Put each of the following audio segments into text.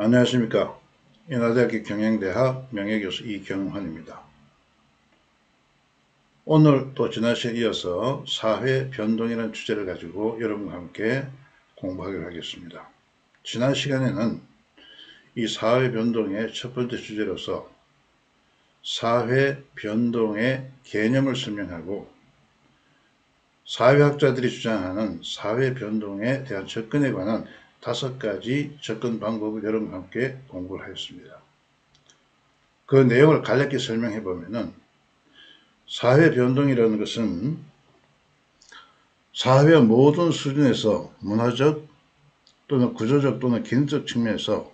안녕하십니까. 인하대학교 경영대학 명예교수 이경환입니다. 오늘 또 지난 시간에 이어서 사회 변동이라는 주제를 가지고 여러분과 함께 공부하기로 하겠습니다. 지난 시간에는 이 사회 변동의 첫 번째 주제로서 사회 변동의 개념을 설명하고 사회학자들이 주장하는 사회 변동에 대한 접근에 관한 5가지 접근 방법을 여러분과 함께 공부를 하였습니다. 그 내용을 간략히 설명해 보면은 사회 변동이라는 것은 사회의 모든 수준에서 문화적 또는 구조적 또는 기능적 측면에서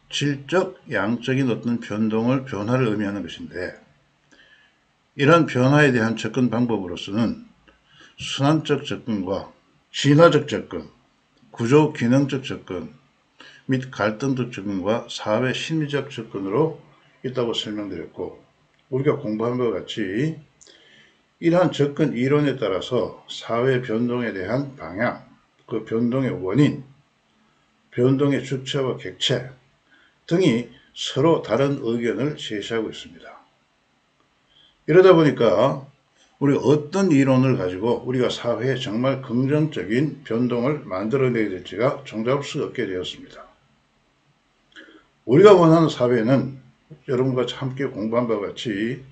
질적, 양적인 어떤 변화를 의미하는 것인데, 이러한 변화에 대한 접근 방법으로서는 순환적 접근과 진화적 접근, 구조 기능적 접근 및 갈등적 접근과 사회 심리적 접근으로 있다고 설명드렸고, 우리가 공부한 바와 같이 이러한 접근 이론에 따라서 사회 변동에 대한 방향, 그 변동의 원인, 변동의 주체와 객체 등이 서로 다른 의견을 제시하고 있습니다. 이러다 보니까 우리가 어떤 이론을 가지고 우리가 사회에 정말 긍정적인 변동을 만들어내야 될지가 정답을 수 없게 되었습니다. 우리가 원하는 사회는 여러분과 함께 공부한 바와 같이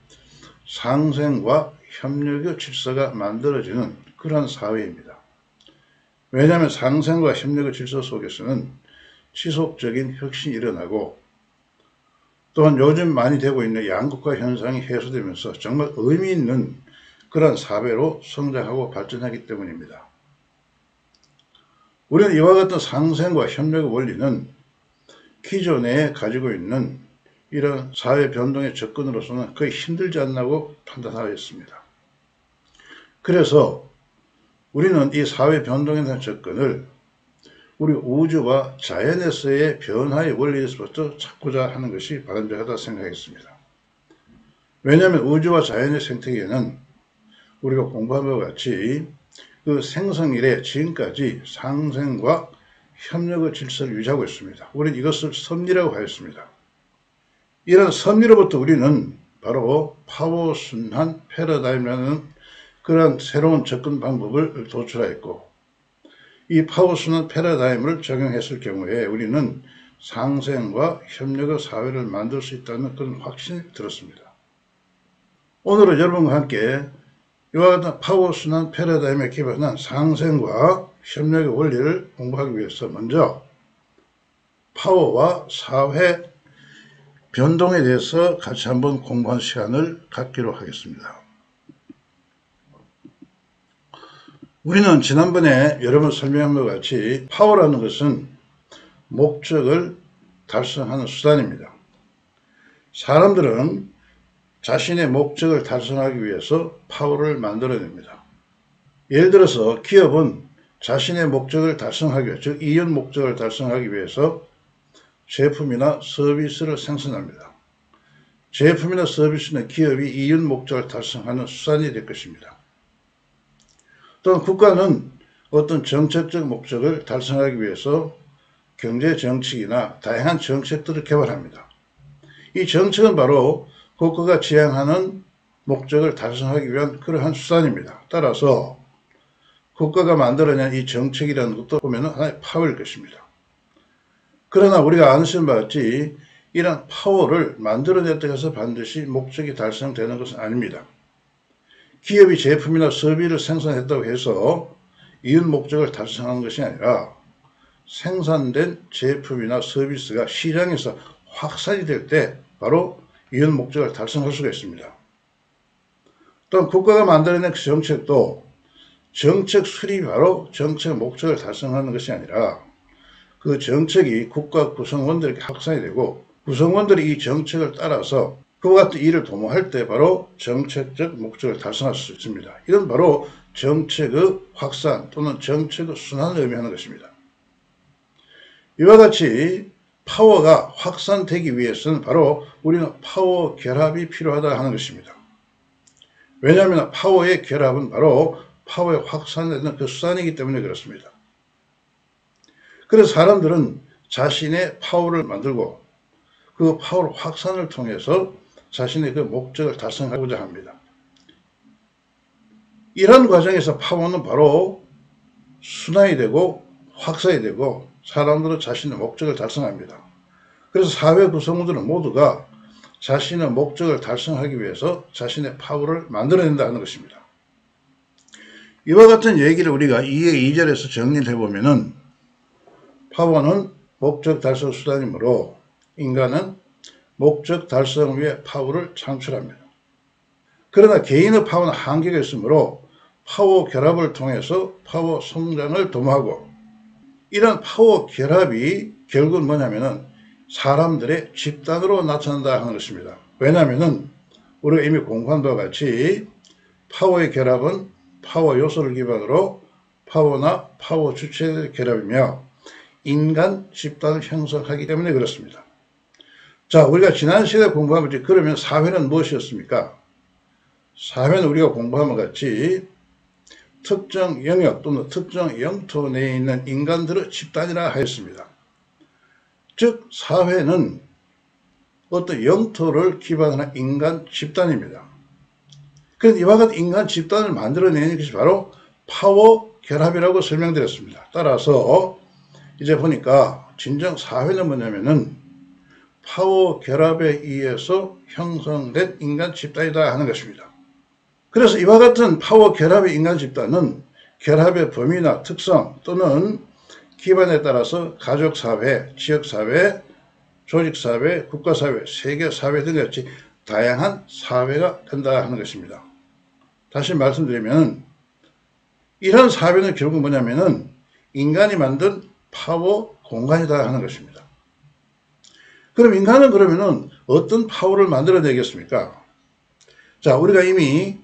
상생과 협력의 질서가 만들어지는 그러한 사회입니다. 왜냐하면 상생과 협력의 질서 속에서는 지속적인 혁신이 일어나고, 또한 요즘 많이 되고 있는 양극화 현상이 해소되면서 정말 의미 있는 그러한 사회로 성장하고 발전하기 때문입니다. 우리는 이와 같은 상생과 협력의 원리는 기존에 가지고 있는 이런 사회 변동의 접근으로서는 거의 힘들지 않나고 판단하였습니다. 그래서 우리는 이 사회 변동에 대한 접근을 우리 우주와 자연에서의 변화의 원리에서부터 찾고자 하는 것이 바람직하다 생각했습니다. 왜냐하면 우주와 자연의 생태계는 우리가 공부한 바와 같이 그 생성 이래 지금까지 상생과 협력의 질서를 유지하고 있습니다. 우리는 이것을 섭리라고 하였습니다. 이런 섭리로부터 우리는 바로 파워 순환 패러다임이라는 그런 새로운 접근 방법을 도출하였고, 이 파워 순환 패러다임을 적용했을 경우에 우리는 상생과 협력의 사회를 만들 수 있다는 그런 확신이 들었습니다. 오늘은 여러분과 함께 이와 같은 파워 순환 패러다임에 기반한 상생과 협력의 원리를 공부하기 위해서 먼저 파워와 사회 변동에 대해서 같이 한번 공부한 시간을 갖기로 하겠습니다. 우리는 지난번에 여러 번 설명한 것 같이 파워라는 것은 목적을 달성하는 수단입니다. 사람들은 자신의 목적을 달성하기 위해서 파워를 만들어냅니다. 예를 들어서 기업은 자신의 목적을 달성하기 위해, 즉 이윤 목적을 달성하기 위해서 제품이나 서비스를 생산합니다. 제품이나 서비스는 기업이 이윤 목적을 달성하는 수단이 될 것입니다. 또한 국가는 어떤 정책적 목적을 달성하기 위해서 경제 정책이나 다양한 정책들을 개발합니다. 이 정책은 바로 국가가 지향하는 목적을 달성하기 위한 그러한 수단입니다. 따라서 국가가 만들어낸 이 정책이라는 것도 보면 하나의 파워일 것입니다. 그러나 우리가 아시는 바와 같이 이런 파워를 만들어냈다고 해서 반드시 목적이 달성되는 것은 아닙니다. 기업이 제품이나 서비스를 생산했다고 해서 이윤 목적을 달성하는 것이 아니라 생산된 제품이나 서비스가 시장에서 확산이 될 때 바로 이윤 목적을 달성할 수가 있습니다. 또한 국가가 만들어낸 그 정책도 정책 수립이 바로 정책 목적을 달성하는 것이 아니라 그 정책이 국가 구성원들에게 확산이 되고 구성원들이 이 정책을 따라서 그와 같은 일을 도모할 때 바로 정책적 목적을 달성할 수 있습니다. 이건 바로 정책의 확산 또는 정책의 순환을 의미하는 것입니다. 이와 같이 파워가 확산되기 위해서는 바로 우리는 파워 결합이 필요하다 하는 것입니다. 왜냐하면 파워의 결합은 바로 파워의 확산되는 그 수단이기 때문에 그렇습니다. 그래서 사람들은 자신의 파워를 만들고 그 파워 확산을 통해서 자신의 그 목적을 달성하고자 합니다. 이런 과정에서 파워는 바로 순환이 되고 확산이 되고 사람들은 자신의 목적을 달성합니다. 그래서 사회 구성원들은 모두가 자신의 목적을 달성하기 위해서 자신의 파워를 만들어낸다는 것입니다. 이와 같은 얘기를 우리가 2의 2절에서 정리를 해보면은 파워는 목적 달성 수단이므로 인간은 목적 달성을 위해 파워를 창출합니다. 그러나 개인의 파워는 한계가 있으므로 파워 결합을 통해서 파워 성장을 도모하고 이런 파워 결합이 결국은 뭐냐면은 사람들의 집단으로 나타난다 하는 것입니다. 왜냐하면은 우리가 이미 공부한 바와 같이 파워의 결합은 파워 요소를 기반으로 파워나 파워 주체의 결합이며 인간 집단을 형성하기 때문에 그렇습니다. 자, 우리가 지난 시간에 공부하면 그러면 사회는 무엇이었습니까? 사회는 우리가 공부한 것 같이 특정 영역 또는 특정 영토 내에 있는 인간들의 집단이라 하였습니다. 즉 사회는 어떤 영토를 기반으로 한 인간 집단입니다. 그래서 이와 같은 인간 집단을 만들어내는 것이 바로 파워 결합이라고 설명드렸습니다. 따라서 이제 보니까 진정 사회는 뭐냐면은 파워 결합에 의해서 형성된 인간 집단이다 하는 것입니다. 그래서 이와 같은 파워 결합의 인간 집단은 결합의 범위나 특성 또는 기반에 따라서 가족사회, 지역사회, 조직사회, 국가사회, 세계사회 등 같이 다양한 사회가 된다 하는 것입니다. 다시 말씀드리면 이런 사회는 결국 뭐냐면은 인간이 만든 파워 공간이다 하는 것입니다. 그럼 인간은 그러면은 어떤 파워를 만들어내겠습니까? 자, 우리가 이미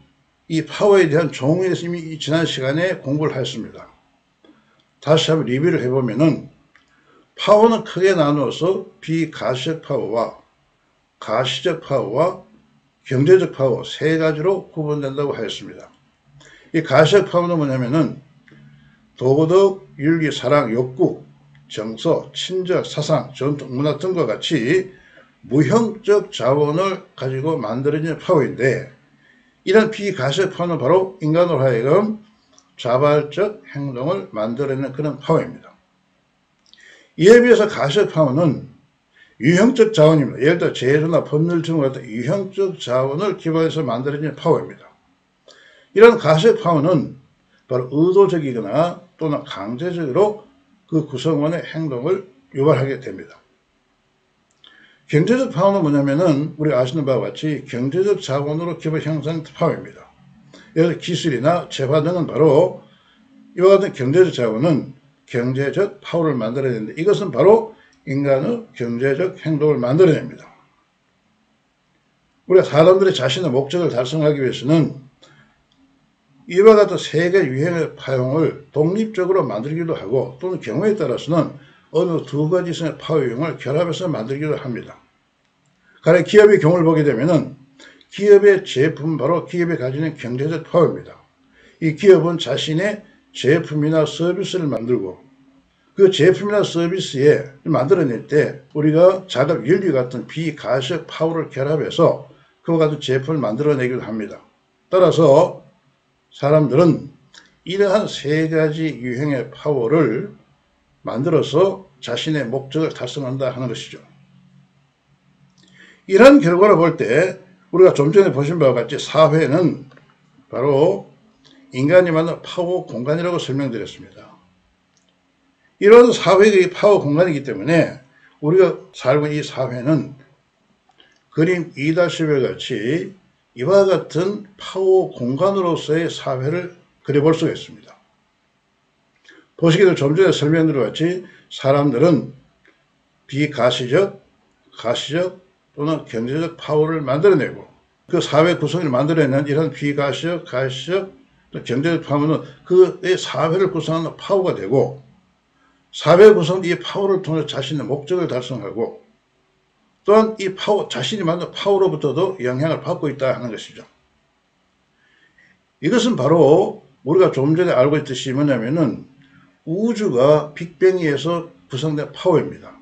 이 파워에 대한 종에 대해서 이미 지난 시간에 공부를 했습니다. 다시 한번 리뷰를 해보면은 파워는 크게 나누어서 비가시적 파워와 가시적 파워와 경제적 파워 세 가지로 구분된다고 하였습니다. 이 가시적 파워는 뭐냐면은 도덕, 윤리, 사랑, 욕구, 정서, 친절, 사상, 전통, 문화 등과 같이 무형적 자원을 가지고 만들어진 파워인데 이런 비가시적 파워는 바로 인간으로 하여금 자발적 행동을 만들어내는 그런 파워입니다. 이에 비해서 가시적 파워는 유형적 자원입니다. 예를 들어 제도나 법률 등과 같은 유형적 자원을 기반해서 만들어진 파워입니다. 이런 가시적 파워는 바로 의도적이거나 또는 강제적으로 그 구성원의 행동을 유발하게 됩니다. 경제적 파워는 뭐냐면은 우리가 아시는 바와 같이 경제적 자원으로 기반 형성된 파워입니다. 예를 들어 기술이나 재화 등은 바로 이와 같은 경제적 자원은 경제적 파워를 만들어내는데 이것은 바로 인간의 경제적 행동을 만들어냅니다. 우리가 사람들이 자신의 목적을 달성하기 위해서는 이와 같은 세계 유행의 파형을 독립적으로 만들기도 하고 또는 경우에 따라서는 어느 두 가지 이상의 파워 유형을 결합해서 만들기도 합니다. 가령 기업의 경우를 보게 되면은 기업의 제품은 바로 기업이 가지는 경제적 파워입니다. 이 기업은 자신의 제품이나 서비스를 만들고 그 제품이나 서비스에 만들어낼 때 우리가 작업 윤리 같은 비가시적 파워를 결합해서 그와 같은 제품을 만들어내기도 합니다. 따라서 사람들은 이러한 세 가지 유형의 파워를 만들어서 자신의 목적을 달성한다 하는 것이죠. 이러한 결과를 볼 때 우리가 좀 전에 보신 바와 같이 사회는 바로 인간이 만든 파워 공간이라고 설명드렸습니다. 이런 사회의 파워 공간이기 때문에 우리가 살고 있는 이 사회는 그림 2-10에 같이 이와 같은 파워 공간으로서의 사회를 그려볼 수가 있습니다. 보시기도 좀 전에 설명드린 같이 사람들은 비가시적, 가시적 또는 경제적 파워를 만들어내고 그 사회 구성을 만들어내는 이런 비가시적, 가시적, 경제적 파워는 그의 사회를 구성하는 파워가 되고 사회 구성 이 파워를 통해 자신의 목적을 달성하고 또한 이 파워, 자신이 만든 파워로부터도 영향을 받고 있다 하는 것이죠. 이것은 바로 우리가 좀 전에 알고 있듯이 뭐냐면은 우주가 빅뱅에서 구성된 파워입니다.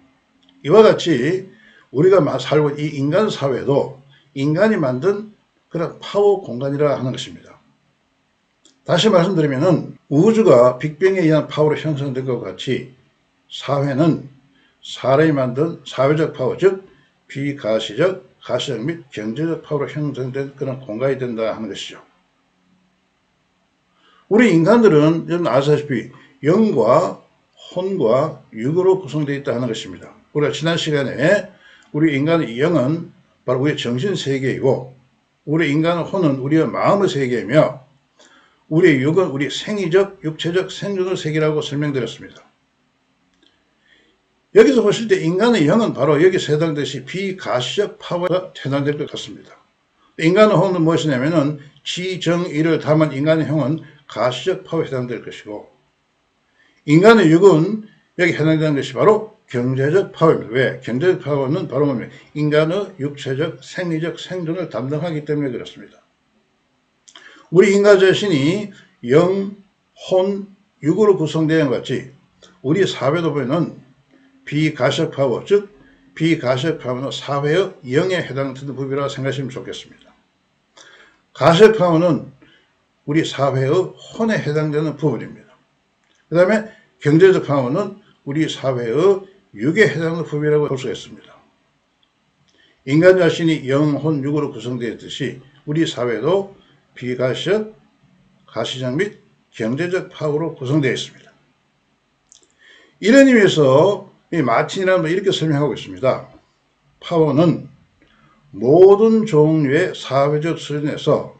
이와 같이 우리가 살고 있는 이 인간 사회도 인간이 만든 그런 파워 공간이라 하는 것입니다. 다시 말씀드리면은 우주가 빅뱅에 의한 파워로 형성된 것 같이 사회는 사람이 만든 사회적 파워, 즉 비가시적, 가시적 및 경제적 파워로 형성된 그런 공간이 된다 하는 것이죠. 우리 인간들은 여러분 아시다시피 영과 혼과 육으로 구성되어 있다 하는 것입니다. 우리가 지난 시간에 우리 인간의 영은 바로 우리의 정신세계이고 우리 인간의 혼은 우리의 마음의 세계이며 우리의 육은 우리 생리적, 육체적 생존의 세계라고 설명드렸습니다. 여기서 보실 때 인간의 영은 바로 여기서 해당되듯이 비가시적 파워가 해당될 것 같습니다. 인간의 혼은 무엇이냐면은 지정의를 담은 인간의 형은 가시적 파워에 해당될 것이고 인간의 육은 여기 해당되는 것이 바로 경제적 파워입니다. 왜? 경제적 파워는 바로 뭡니까? 인간의 육체적, 생리적 생존을 담당하기 때문에 그렇습니다. 우리 인간 자신이 영, 혼, 육으로 구성되는 것 같이 우리 사회도 보면은 비가시적 파워, 즉 비가시적 파워는 사회의 영에 해당되는 부분이라고 생각하시면 좋겠습니다. 가시적 파워는 우리 사회의 혼에 해당되는 부분입니다. 그 다음에 경제적 파워는 우리 사회의 육에 해당하는 부분이라고 볼 수가 있습니다. 인간 자신이 영, 혼, 육으로 구성되어 있듯이 우리 사회도 비가시적, 가시적 및 경제적 파워로 구성되어 있습니다. 이런 의미에서 이 마틴이라는 분 이렇게 설명하고 있습니다. 파워는 모든 종류의 사회적 수준에서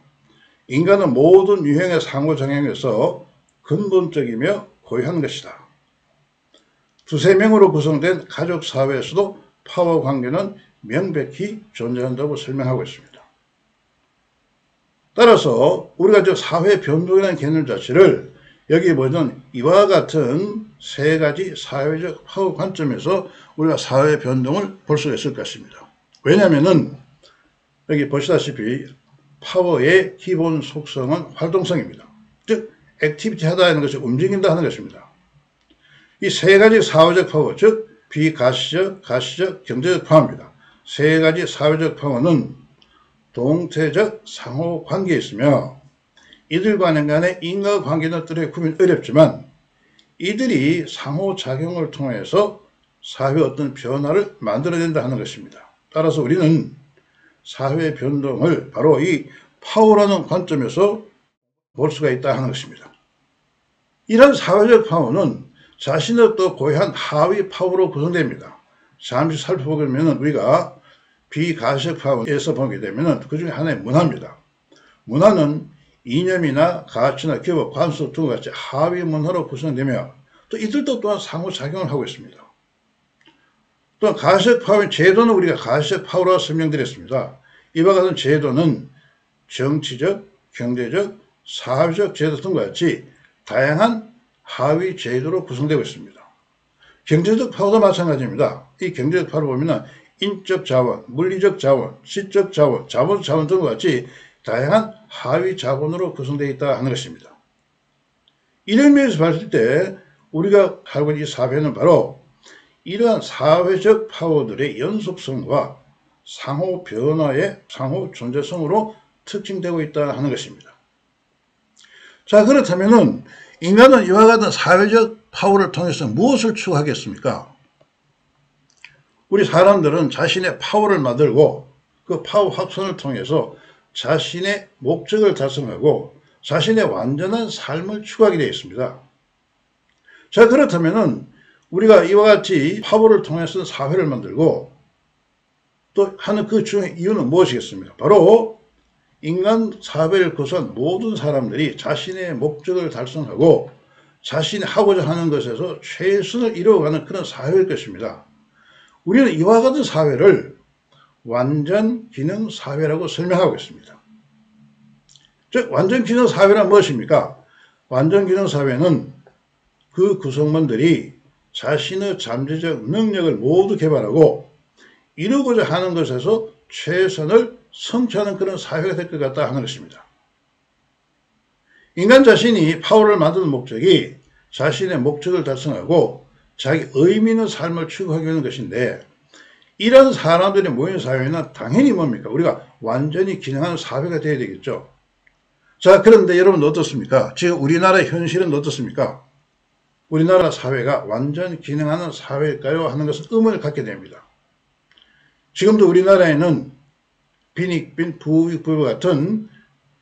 인간은 모든 유형의 상호작용에서 근본적이며 고유한 것이다. 두세 명으로 구성된 가족 사회에서도 파워 관계는 명백히 존재한다고 설명하고 있습니다. 따라서 우리가 저 사회 변동이라는 개념 자체를 여기 보면 이와 같은 세 가지 사회적 파워 관점에서 우리가 사회 변동을 볼 수가 있을 것입니다. 왜냐하면은 여기 보시다시피 파워의 기본 속성은 활동성입니다. 즉 액티비티 하다 하는 것이 움직인다 하는 것입니다. 이 세 가지 사회적 파워, 즉 비가시적, 가시적, 경제적 파워입니다. 세 가지 사회적 파워는 동태적 상호관계에 있으며 이들 간의 인과관계는 뚜렷이 구분이 어렵지만 이들이 상호작용을 통해서 사회의 어떤 변화를 만들어낸다 하는 것입니다. 따라서 우리는 사회 변동을 바로 이 파워라는 관점에서 볼 수가 있다 하는 것입니다. 이런 사회적 파워는 자신의 또 고유한 하위 파워로 구성됩니다. 잠시 살펴보게 되면 우리가 비가시적 파워에서 보게 되면 그 중에 하나의 문화입니다. 문화는 이념이나 가치나 기업, 관습 등과 같이 하위 문화로 구성되며 또 이들도 또한 상호작용을 하고 있습니다. 또한 가시적 파워의 제도는 우리가 가시적 파워로 설명드렸습니다. 이와 같은 제도는 정치적, 경제적, 사회적 제도 등과 같이 다양한 하위 제도로 구성되고 있습니다. 경제적 파워도 마찬가지입니다. 이 경제적 파워를 보면 인적 자원, 물리적 자원, 시적 자원, 자본적 자원 등과 같이 다양한 하위 자본으로 구성되어 있다 하는 것입니다. 이런 면에서 봤을 때 우리가 살고 있는 이 사회는 바로 이러한 사회적 파워들의 연속성과 상호 변화의 상호 존재성으로 특징되고 있다 하는 것입니다. 자, 그렇다면은 인간은 이와 같은 사회적 파워를 통해서 무엇을 추구하겠습니까? 우리 사람들은 자신의 파워를 만들고 그 파워 확산을 통해서 자신의 목적을 달성하고 자신의 완전한 삶을 추구하게 되어 있습니다. 자, 그렇다면은 우리가 이와 같이 파워를 통해서 사회를 만들고 또 하는 그 중에 이유는 무엇이겠습니까? 바로 인간 사회를 구성한 모든 사람들이 자신의 목적을 달성하고 자신이 하고자 하는 것에서 최선을 이루어가는 그런 사회일 것입니다. 우리는 이와 같은 사회를 완전 기능 사회라고 설명하고 있습니다. 즉 완전 기능 사회란 무엇입니까? 완전 기능 사회는 그 구성원들이 자신의 잠재적 능력을 모두 개발하고 이루고자 하는 것에서 최선을 성취하는 그런 사회가 될 것 같다 하는 것입니다. 인간 자신이 파워를 만드는 목적이 자신의 목적을 달성하고 자기 의미 있는 삶을 추구하기 위한 것인데 이런 사람들이 모인 사회는 당연히 뭡니까? 우리가 완전히 기능하는 사회가 돼야 되겠죠. 자, 그런데 여러분 어떻습니까? 지금 우리나라 현실은 어떻습니까? 우리나라 사회가 완전 기능하는 사회일까요? 하는 것은 의문을 갖게 됩니다. 지금도 우리나라에는 빈익빈 부익부와 같은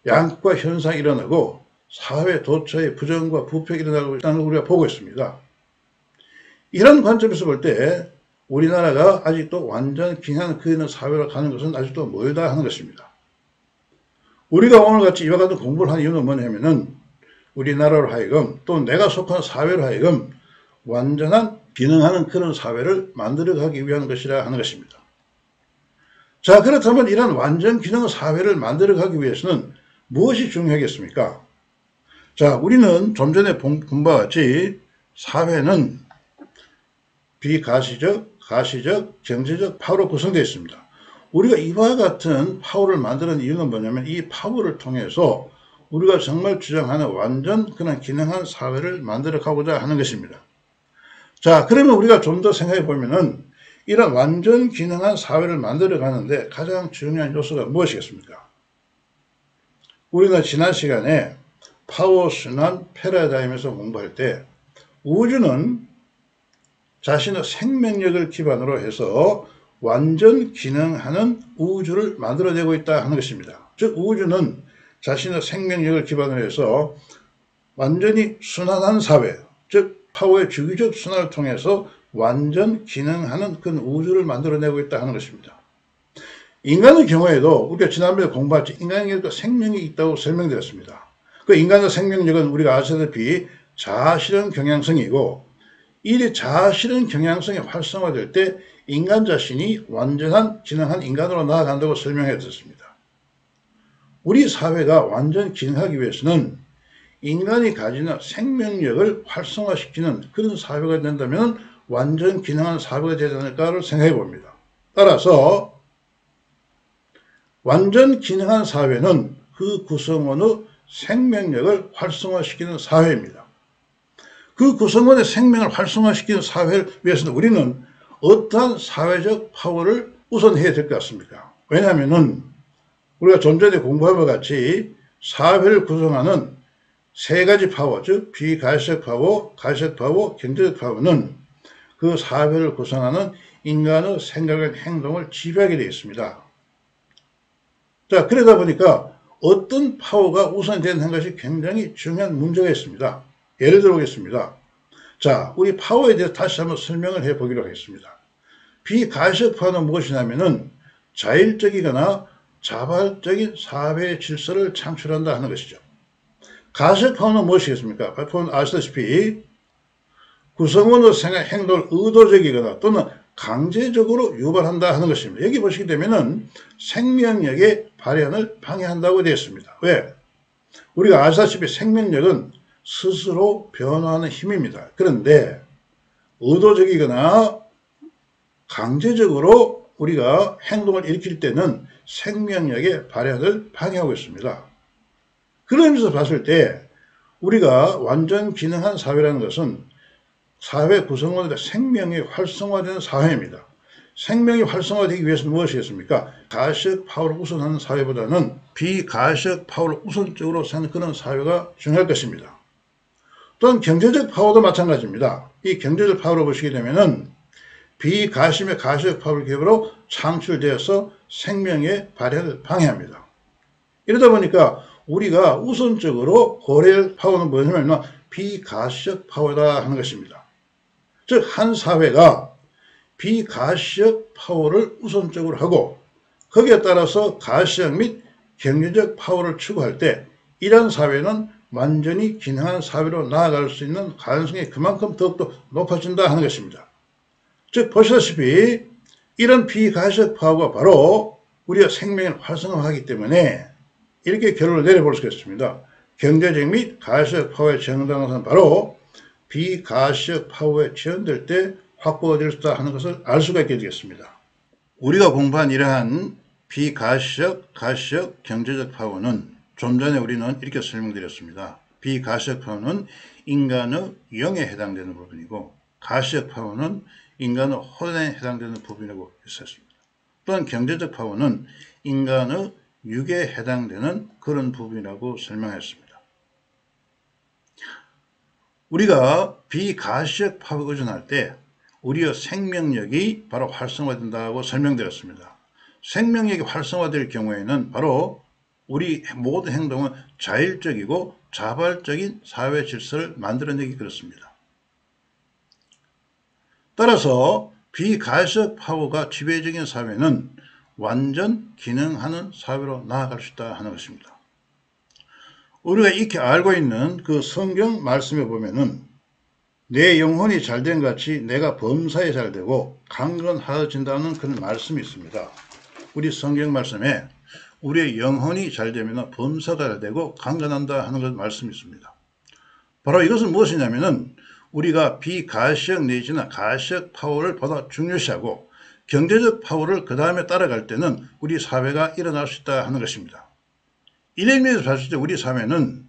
양극화 현상이 일어나고 사회 도처의 부정과 부패가 일어나고 있다는 걸 우리가 보고 있습니다. 이런 관점에서 볼 때 우리나라가 아직도 완전 기능하는 그 사회로 가는 것은 아직도 멀다 하는 것입니다. 우리가 오늘같이 이와 같은 공부를 하는 이유는 뭐냐면은 우리나라로 하여금 또 내가 속한 사회로 하여금 완전한 기능하는 그런 사회를 만들어가기 위한 것이라 하는 것입니다. 자, 그렇다면 이런 완전 기능 사회를 만들어가기 위해서는 무엇이 중요하겠습니까? 자, 우리는 좀 전에 본 바와 같이 사회는 비가시적, 가시적, 경제적 파워로 구성되어 있습니다. 우리가 이와 같은 파워를 만드는 이유는 뭐냐면 이 파워를 통해서 우리가 정말 주장하는 완전 그런 기능한 사회를 만들어 가고자 하는 것입니다. 자, 그러면 우리가 좀 더 생각해 보면은 이런 완전 기능한 사회를 만들어 가는데 가장 중요한 요소가 무엇이겠습니까? 우리가 지난 시간에 파워 순환 패러다임에서 공부할 때 우주는 자신의 생명력을 기반으로 해서 완전 기능하는 우주를 만들어내고 있다 하는 것입니다. 즉 우주는 자신의 생명력을 기반으로 해서 완전히 순환한 사회, 즉 파워의 주기적 순환을 통해서 완전 기능하는 그런 우주를 만들어내고 있다 하는 것입니다. 인간의 경우에도 우리가 지난번에 공부했지 인간에게도 생명이 있다고 설명드렸습니다. 그 인간의 생명력은 우리가 아시다시피 자아실현 경향성이고 이 자아실현 경향성이 활성화될 때 인간 자신이 완전한 기능한 인간으로 나아간다고 설명해 드렸습니다. 우리 사회가 완전 기능하기 위해서는 인간이 가지는 생명력을 활성화시키는 그런 사회가 된다면 완전 기능한 사회가 되지 않을까를 생각해 봅니다. 따라서 완전 기능한 사회는 그 구성원의 생명력을 활성화시키는 사회입니다. 그 구성원의 생명을 활성화시키는 사회를 위해서는 우리는 어떠한 사회적 파워를 우선해야 될 것 같습니까? 왜냐하면 우리가 좀 전에 공부한 것 같이 사회를 구성하는 세 가지 파워, 즉 비가시적 파워, 가시적 파워, 경제적 파워는 그 사회를 구성하는 인간의 생각과 행동을 지배하게 되어 있습니다. 자, 그러다 보니까 어떤 파워가 우선되는 것이 굉장히 중요한 문제가 있습니다. 예를 들어 보겠습니다. 자, 우리 파워에 대해서 다시 한번 설명을 해 보기로 하겠습니다. 비가시적 파워는 무엇이냐면은 자율적이거나 자발적인 사회 질서를 창출한다 하는 것이죠. 가시적 파워는 무엇이겠습니까? 발표는 아시다시피 구성원의 생각, 행동을 의도적이거나 또는 강제적으로 유발한다 하는 것입니다. 여기 보시게 되면은 생명력의 발현을 방해한다고 되어 있습니다. 왜? 우리가 아시다시피 생명력은 스스로 변화하는 힘입니다. 그런데 의도적이거나 강제적으로 우리가 행동을 일으킬 때는 생명력의 발현을 방해하고 있습니다. 그런 의미에서 봤을 때 우리가 완전 기능한 사회라는 것은 사회 구성원들의 생명이 활성화되는 사회입니다. 생명이 활성화되기 위해서는 무엇이겠습니까? 가시적 파워를 우선하는 사회보다는 비가시적 파워를 우선적으로 사는 그런 사회가 중요할 것입니다. 또한 경제적 파워도 마찬가지입니다. 이 경제적 파워를 보시게 되면은 비가심의 가시적 파워를 기업으로 창출되어서 생명의 발현을 방해합니다. 이러다 보니까 우리가 우선적으로 고려할 파워는 뭐냐면 비가시적 파워다 하는 것입니다. 즉 한 사회가 비가시적 파워를 우선적으로 하고 거기에 따라서 가시적 및 경제적 파워를 추구할 때 이러한 사회는 완전히 기능한 사회로 나아갈 수 있는 가능성이 그만큼 더욱더 높아진다 하는 것입니다. 즉 보시다시피 이런 비가시적 파워가 바로 우리가 생명을 활성화하기 때문에 이렇게 결론을 내려볼 수가 있습니다. 경제적 및 가시적 파워의 정당성은 바로 비가시적 파워에 지연될 때 확보가 될 수 있다 하는 것을 알 수가 있게 되겠습니다. 우리가 공부한 이러한 비가시적, 가시적, 경제적 파워는 좀 전에 우리는 이렇게 설명드렸습니다. 비가시적 파워는 인간의 영에 해당되는 부분이고 가시적 파워는 인간의 혼에 해당되는 부분이라고 했었습니다. 또한 경제적 파워는 인간의 육에 해당되는 그런 부분이라고 설명했습니다. 우리가 비가시적 파워에 의존할 때 우리의 생명력이 바로 활성화된다고 설명드렸습니다. 생명력이 활성화될 경우에는 바로 우리 모든 행동은 자율적이고 자발적인 사회 질서를 만들어내기 그렇습니다. 따라서 비가시적 파워가 지배적인 사회는 완전 기능하는 사회로 나아갈 수 있다 하는 것입니다. 우리가 익히 알고 있는 그 성경 말씀에 보면은 내 영혼이 잘된 같이 내가 범사에 잘되고 강건하여진다는 그런 말씀이 있습니다. 우리 성경 말씀에 우리의 영혼이 잘되면 범사가 잘되고 강건한다 하는 그런 말씀이 있습니다. 바로 이것은 무엇이냐면은 우리가 비가시적 내지나 가시적 파워를 보다 중요시하고 경제적 파워를 그 다음에 따라갈 때는 우리 사회가 일어날 수 있다 하는 것입니다. 이런 의미에서 봤을 때 우리 사회는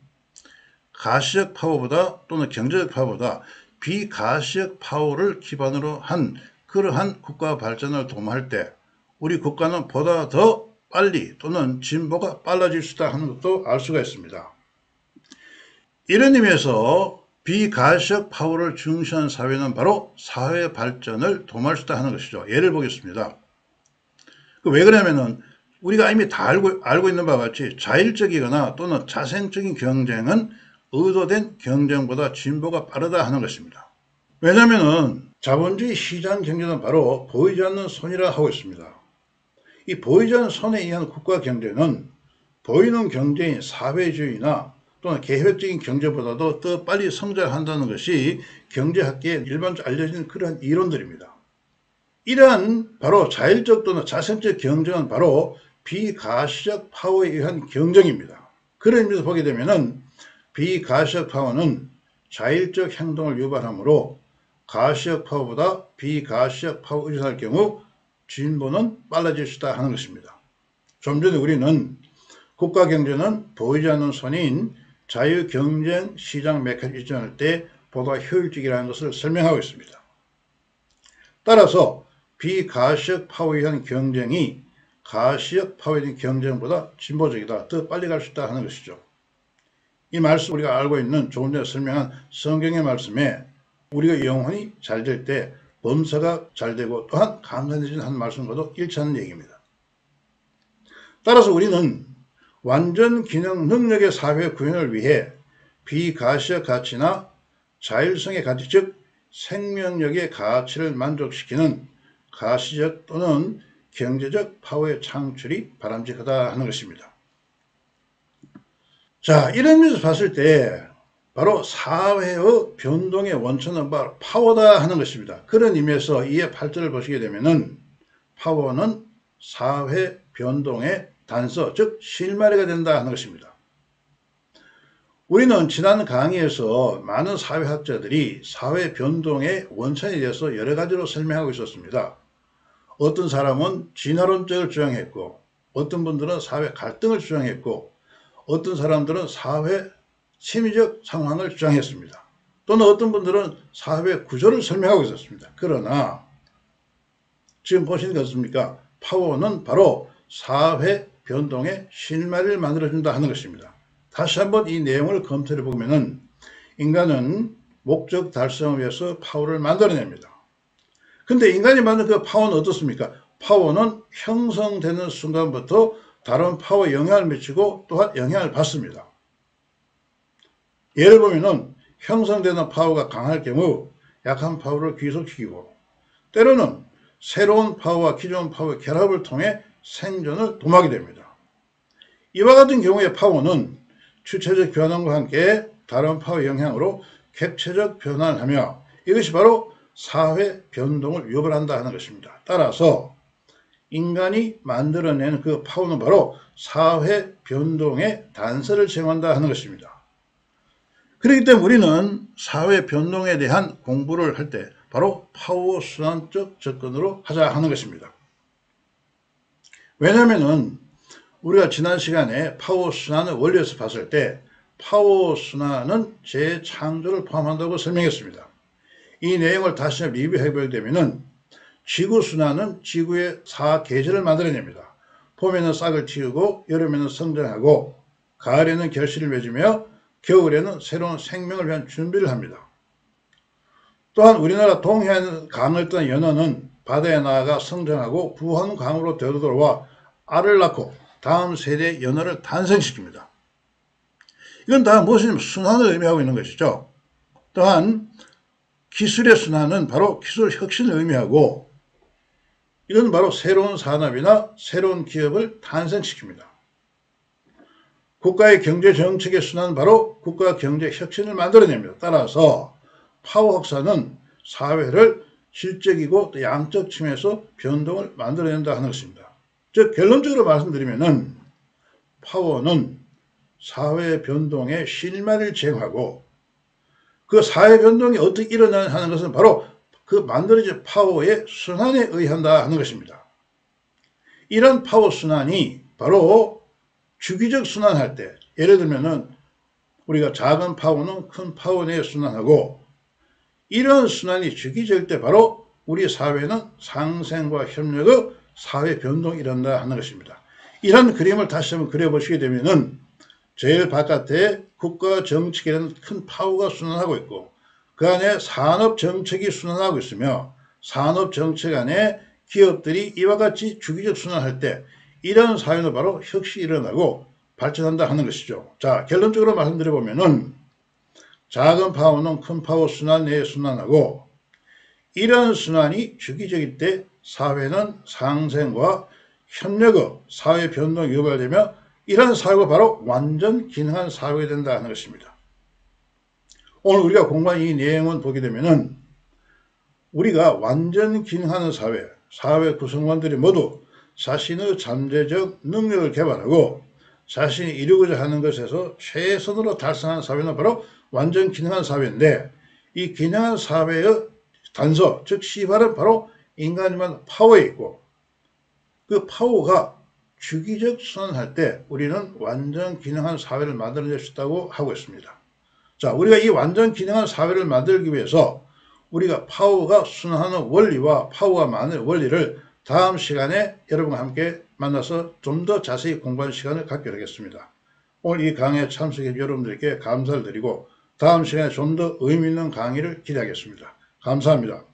가시적 파워보다 또는 경제적 파워보다 비가시적 파워를 기반으로 한 그러한 국가 발전을 도모할 때 우리 국가는 보다 더 빨리 또는 진보가 빨라질 수 있다 하는 것도 알 수가 있습니다. 이런 의미에서 비가시적 파워를 중시하는 사회는 바로 사회 발전을 도모할 수 있다 하는 것이죠. 예를 보겠습니다. 왜 그러냐면은 우리가 이미 다 알고 있는 바와 같이 자율적이거나 또는 자생적인 경쟁은 의도된 경쟁보다 진보가 빠르다 하는 것입니다. 왜냐하면 자본주의 시장 경제는 바로 보이지 않는 손이라 하고 있습니다. 이 보이지 않는 손에 의한 국가 경제는 보이는 경제인 사회주의나 또는 계획적인 경제보다도 더 빨리 성장한다는 것이 경제학계에 일반적으로 알려진 그러한 이론들입니다. 이러한 바로 자율적 또는 자생적 경쟁은 바로 비가시적 파워에 의한 경쟁입니다. 그런 의미에서 보게 되면은 비가시적 파워는 자율적 행동을 유발하므로 가시적 파워보다 비가시적 파워에 의존할 경우 진보는 빨라질 수 있다 하는 것입니다. 좀 전에 우리는 국가 경제는 보이지 않는 손인 자유경쟁 시장 메커니즘을 의존할 때 보다 효율적이라는 것을 설명하고 있습니다. 따라서 비가시적 파워에 의한 경쟁이 가시적 파워에 대한 경쟁보다 진보적이다, 더 빨리 갈 수 있다 하는 것이죠. 이 말씀 우리가 알고 있는 조금 전에 설명한 성경의 말씀에 우리가 영혼이 잘 될 때 범사가 잘 되고 또한 강건해지는 한 말씀과도 일치하는 얘기입니다. 따라서 우리는 완전 기능 능력의 사회 구현을 위해 비가시적 가치나 자율성의 가치, 즉 생명력의 가치를 만족시키는 가시적 또는 경제적 파워의 창출이 바람직하다 하는 것입니다. 자, 이런 면에서 봤을 때 바로 사회의 변동의 원천은 바로 파워다 하는 것입니다. 그런 의미에서 이의 8절을 보시게 되면은 파워는 사회 변동의 단서, 즉 실마리가 된다 하는 것입니다. 우리는 지난 강의에서 많은 사회학자들이 사회 변동의 원천에 대해서 여러 가지로 설명하고 있었습니다. 어떤 사람은 진화론적을 주장했고, 어떤 분들은 사회 갈등을 주장했고, 어떤 사람들은 사회 심리적 상황을 주장했습니다. 또는 어떤 분들은 사회 구조를 설명하고 있었습니다. 그러나 지금 보시는 것 같습니까? 파워는 바로 사회 변동의 실마리를 만들어준다 하는 것입니다. 다시 한번 이 내용을 검토해 보면은 인간은 목적 달성을 위해서 파워를 만들어냅니다. 근데 인간이 만든 그 파워는 어떻습니까? 파워는 형성되는 순간부터 다른 파워에 영향을 미치고 또한 영향을 받습니다. 예를 보면은 형성되는 파워가 강할 경우 약한 파워를 귀속시키고 때로는 새로운 파워와 기존 파워의 결합을 통해 생존을 도모하게 됩니다. 이와 같은 경우의 파워는 추체적 변환과 함께 다른 파워의 영향으로 객체적 변환을 하며 이것이 바로 사회 변동을 유발한다 하는 것입니다. 따라서 인간이 만들어낸 그 파워는 바로 사회 변동의 단서를 제공한다 하는 것입니다. 그렇기 때문에 우리는 사회 변동에 대한 공부를 할 때 바로 파워 순환적 접근으로 하자 하는 것입니다. 왜냐하면 우리가 지난 시간에 파워 순환의 원리에서 봤을 때 파워 순환은 재창조를 포함한다고 설명했습니다. 이 내용을 다시 리뷰해 되면은 지구순환은 지구의 4계절을 만들어냅니다. 봄에는 싹을 틔우고 여름에는 성장하고 가을에는 결실을 맺으며 겨울에는 새로운 생명을 위한 준비를 합니다. 또한 우리나라 동해안 강을 떠난 연어는 바다에 나아가 성장하고 부한 강으로 되돌아와 알을 낳고 다음 세대의 연어를 탄생시킵니다. 이건 다 무엇이냐면 순환을 의미하고 있는 것이죠. 또한 기술의 순환은 바로 기술 혁신을 의미하고 이건 바로 새로운 산업이나 새로운 기업을 탄생시킵니다. 국가의 경제 정책의 순환은 바로 국가 경제 혁신을 만들어냅니다. 따라서 파워 확산은 사회를 질적이고 또 양적 측면에서 변동을 만들어낸다 하는 것입니다. 즉 결론적으로 말씀드리면은 파워는 사회 변동의 실마리를 제공하고 그 사회 변동이 어떻게 일어나냐 하는 것은 바로 그 만들어진 파워의 순환에 의한다 하는 것입니다. 이런 파워 순환이 바로 주기적 순환할 때 예를 들면은 우리가 작은 파워는 큰 파워 내에 순환하고 이런 순환이 주기적일 때 바로 우리 사회는 상생과 협력의 사회 변동이 일어난다 하는 것입니다. 이런 그림을 다시 한번 그려보시게 되면은 제일 바깥에 국가 정책이라는 큰 파워가 순환하고 있고 그 안에 산업 정책이 순환하고 있으며 산업 정책 안에 기업들이 이와 같이 주기적 순환할 때 이런 사회는 바로 혁신이 일어나고 발전한다 하는 것이죠. 자, 결론적으로 말씀드려보면은 작은 파워는 큰 파워 순환 내에 순환하고 이런 순환이 주기적일 때 사회는 상생과 협력의 사회 변동이 유발되며 이런 사회가 바로 완전 기능한 사회가 된다 하는 것입니다. 오늘 우리가 공부한 이 내용을 보게 되면은 우리가 완전 기능하는 사회 구성원들이 모두 자신의 잠재적 능력을 개발하고 자신이 이루고자 하는 것에서 최선으로 달성한 사회는 바로 완전 기능한 사회인데 이 기능한 사회의 단서, 즉 시발은 바로 인간이만 파워에 있고 그 파워가 주기적 순환할 때 우리는 완전 기능한 사회를 만들어낼 수 있다고 하고 있습니다. 자, 우리가 이 완전 기능한 사회를 만들기 위해서 우리가 파워가 순환하는 원리와 파워가 많은 원리를 다음 시간에 여러분과 함께 만나서 좀 더 자세히 공부하는 시간을 갖기로 하겠습니다. 오늘 이 강의에 참석해 주신 여러분들께 감사를 드리고 다음 시간에 좀 더 의미 있는 강의를 기대하겠습니다. 감사합니다.